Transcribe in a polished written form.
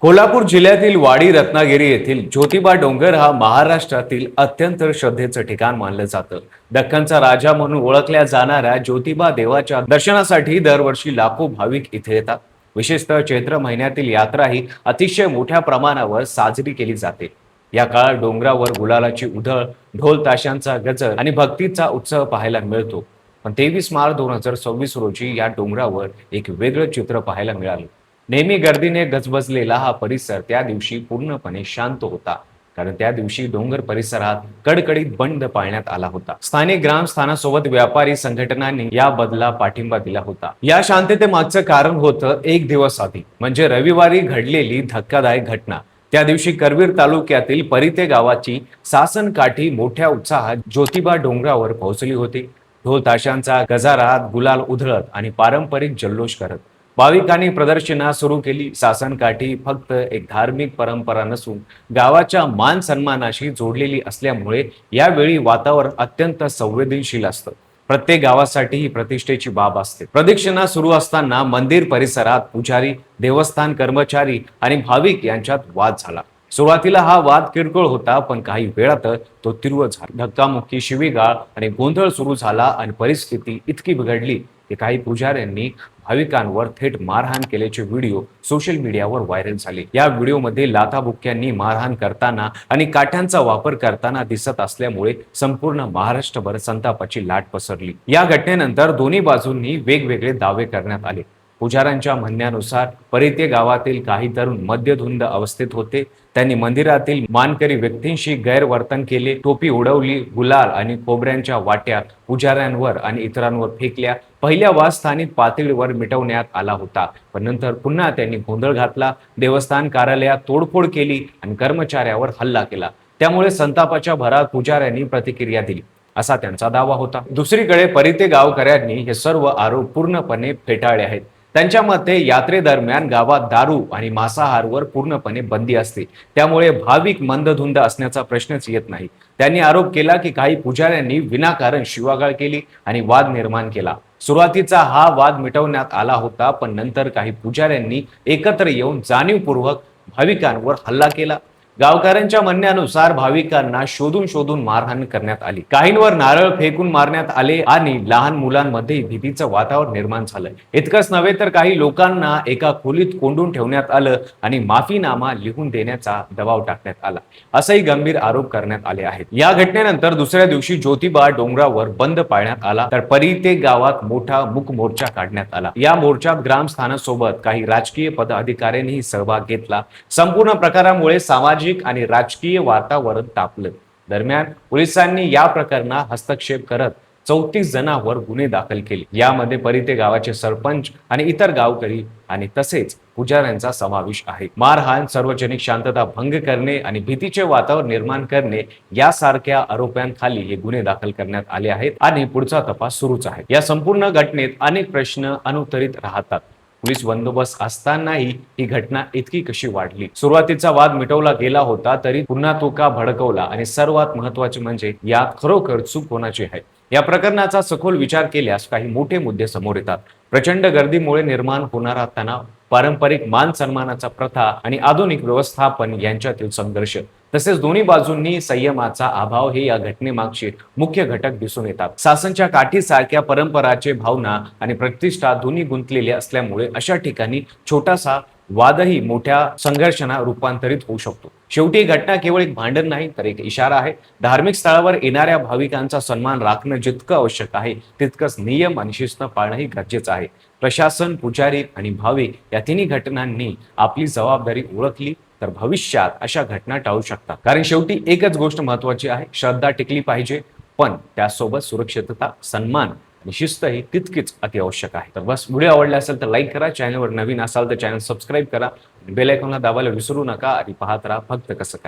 कोल्हापूर जिल्ह्यातील वाडी रत्नागिरी येथील ज्योतिबा डोंगर हा महाराष्ट्रातील अत्यंत श्रद्धेचं ठिकाण मानलं जातं. दख्खनचा राजा म्हणून ओळखल्या जाणाऱ्या ज्योतिबा देवाच्या दर्शनासाठी दरवर्षी लाखो भाविक इथे येतात. विशेषतः चैत्र महिन्यातील यात्रा ही अतिशय मोठ्या प्रमाणावर साजरी केली जाते. या काळात डोंगरावर गुलालाची उधळ, ढोल ताशांचा गजर आणि भक्तीचा उत्सव पाहायला मिळतो. पण 23 मार्च 2026 रोजी या डोंगरावर एक वेगळं चित्र पाहायला मिळालं. नेहमी गर्दीने गजबजलेला हा परिसर त्या दिवशी पूर्णपणे शांत होता. कारण त्या दिवशी डोंगर परिसरात कडकडीत बंद पाळण्यात आला होता. स्थानिक ग्रामस्थानासोबत व्यापारी संघटनांनी या बदला पाठिंबा दिला होता. या शांततेमागचं कारण होतं एक दिवस आधी, म्हणजे रविवारी घडलेली धक्कादायक घटना. त्या दिवशी करवीर तालुक्यातील परिते गावाची सासनकाठी मोठ्या उत्साहात ज्योतिबा डोंगरावर पोहोचली होती. ढोल ताशांचा गजारात गुलाल उधळत आणि पारंपरिक जल्लोष करत भाविकांनी प्रदर्शना सुरू केली. सासनकाठी फक्त एक धार्मिक परंपरा नसून गावाच्या मान सन्मानाशी जोडलेली असल्यामुळे यावेळी वातावरण अत्यंत संवेदनशील असतं. प्रत्येक गावासाठी ही प्रतिष्ठेची बाब असते. प्रदक्षिणा सुरू असताना मंदिर परिसरात पुजारी, देवस्थान कर्मचारी आणि भाविक यांच्यात वाद झाला. सुरुवातीला हा वाद किरकोळ होता, पण काही वेळात तो तीव्र झाला. धक्कामुक्की, शिवीगाळ आणि गोंधळ सुरू झाला आणि परिस्थिती इतकी बिघडली की काही पुजाऱ्यांनी भाविकांवर थेट मारहाण केल्याचे व्हिडिओ सोशल मीडियावर व्हायरल झाले. या व्हिडिओमध्ये लाथाबुक्क्यांनी मारहाण करताना आणि काठ्यांचा वापर करताना दिसत असल्यामुळे संपूर्ण महाराष्ट्रभर संतापाची लाट पसरली. या घटनेनंतर दोन्ही बाजूंनी वेगवेगळे दावे करण्यात आले. पुजाऱ्यांच्या म्हणण्यानुसार परिते गावातील काही तरुण मद्यधुंद अवस्थेत होते. त्यांनी मंदिरातील मानकरी व्यक्तींशी गैरवर्तन केले, टोपी उडवली, गुलाल आणि खोबऱ्यांच्या वाट्या पुजाऱ्यांवर आणि इतरांवर फेकल्या. पहिल्या वाद स्थानिक पातळीवर मिटवण्यात आला होता, पण नंतर पुन्हा त्यांनी गोंधळ घातला, देवस्थान कार्यालयात तोडफोड केली आणि कर्मचाऱ्यावर हल्ला केला. त्यामुळे संतापाच्या भरात पुजाऱ्यांनी प्रतिक्रिया दिली, असा त्यांचा दावा होता. दुसरीकडे परिते गावकऱ्यांनी हे सर्व आरोप पूर्णपणे फेटाळले आहेत. त्यांच्या मते यात्रेदरम्यान गावात दारू आणि मांसाहारवर पूर्णपणे बंदी असते, त्यामुळे भाविक मंदधुंद असण्याचा प्रश्नच येत नाही. त्यांनी आरोप केला की काही पुजाऱ्यांनी विनाकारण शिवागाळ केली आणि वाद निर्माण केला. सुरुवातीचा हा वाद मिटवण्यात आला होता, पण नंतर काही पुजाऱ्यांनी एकत्र येऊन जाणीवपूर्वक भाविकांवर हल्ला केला. गावकऱ्यांच्या म्हणण्यानुसार भाविकांना शोधून शोधून मारहाण करण्यात आली. काहींवर नारळ फेकून मारण्यात आले आणि लहान मुलांमध्ये भीतीचं वातावरण निर्माण झालं. इतकंच नव्हे तर काही लोकांना एका खोलीत कोंडून ठेवण्यात आलं आणि माफीनामा लिहून देण्याचा दबाव टाकण्यात आला, असंही गंभीर आरोप करण्यात आले आहेत. या घटनेनंतर दुसऱ्या दिवशी ज्योतिबा डोंगरावर बंद पाळण्यात आला, तर परिते गावात मोठा मूक मोर्चा काढण्यात आला. या मोर्चात ग्रामस्थानासोबत काही राजकीय पदाधिकाऱ्यांनीही सहभाग घेतला. संपूर्ण प्रकारामुळे सामाजिक आणि राजकीय वातावरण तापलं. दरम्यान पोलिसांनी या प्रकरणात हस्तक्षेप करत 34 जणांवर गुन्हे दाखल केले. यामध्ये परिते गावाचे सरपंच आणि इतर गावकरी आणि तसेच पुजाऱ्यांचा समावेश आहे. मारहाण, सार्वजनिक शांतता भंग करणे आणि भीतीचे वातावरण निर्माण करणे यासारख्या आरोपांखाली हे गुन्हे दाखल करण्यात आले आहेत आणि पुढचा तपास सुरूच आहे. या संपूर्ण घटनेत अनेक प्रश्न अनुत्तरित राहतात. पोलीस बंदोबस्त असतानाही ही घटना इतकी कशी वाढली? सुरुवातीचा वाद मिटवला गेला होता, तरी पुन्हा तो का भडकवला? आणि सर्वात महत्त्वाचे म्हणजे यात खरोखर चूक कोणाची आहे? या प्रकरणाचा सखोल विचार केल्यास काही मोठे मुद्दे समोर येतात. प्रचंड गर्दीमुळे निर्माण होणारा तणाव, पारंपरिक मान सन्मानाचा प्रथा आणि आधुनिक व्यवस्थापन यांच्यातील संघर्ष, तसेच दोन्ही बाजूंनी संयमाचा अभाव हे या घटनेमागचे मुख्य घटक दिसून येतात. सासनच्या काठीसारख्या परंपराचे भावना आणि प्रतिष्ठा दोन्ही गुंतलेले असल्यामुळे अशा ठिकाणी छोटासा वादही मोठ्या संघर्षाला रूपांतरित होऊ शकतो. शेवटी ही घटना केवळ एक भांडण नाही, तर एक इशारा आहे. धार्मिक स्थळावर येणाऱ्या भाविकांचा सन्मान राखणं जितकं आवश्यक आहे, तितकंच नियम आणि शिस्त पाळणंही गरजेचं आहे. प्रशासन, पुजारी आणि भाविक या तिन्ही घटनांनी आपली जबाबदारी ओळखली तर भविष्यात अशा घटना टाळू शकतात. कारण शेवटी एकच गोष्ट महत्वाची आहे, श्रद्धा टिकली पाहिजे, पण त्यासोबत सुरक्षितता, सन्मान आणि शिस्त ही तितकीच अतिआवश्यक आहे. तर बस, व्हिडिओ आवडला असेल तर लाईक करा, चॅनलवर नवीन असाल तर चॅनल सबस्क्राईब करा, बेल आयकॉनला दाबायला विसरू नका आणि पाहत राहा फक्त कसं काय.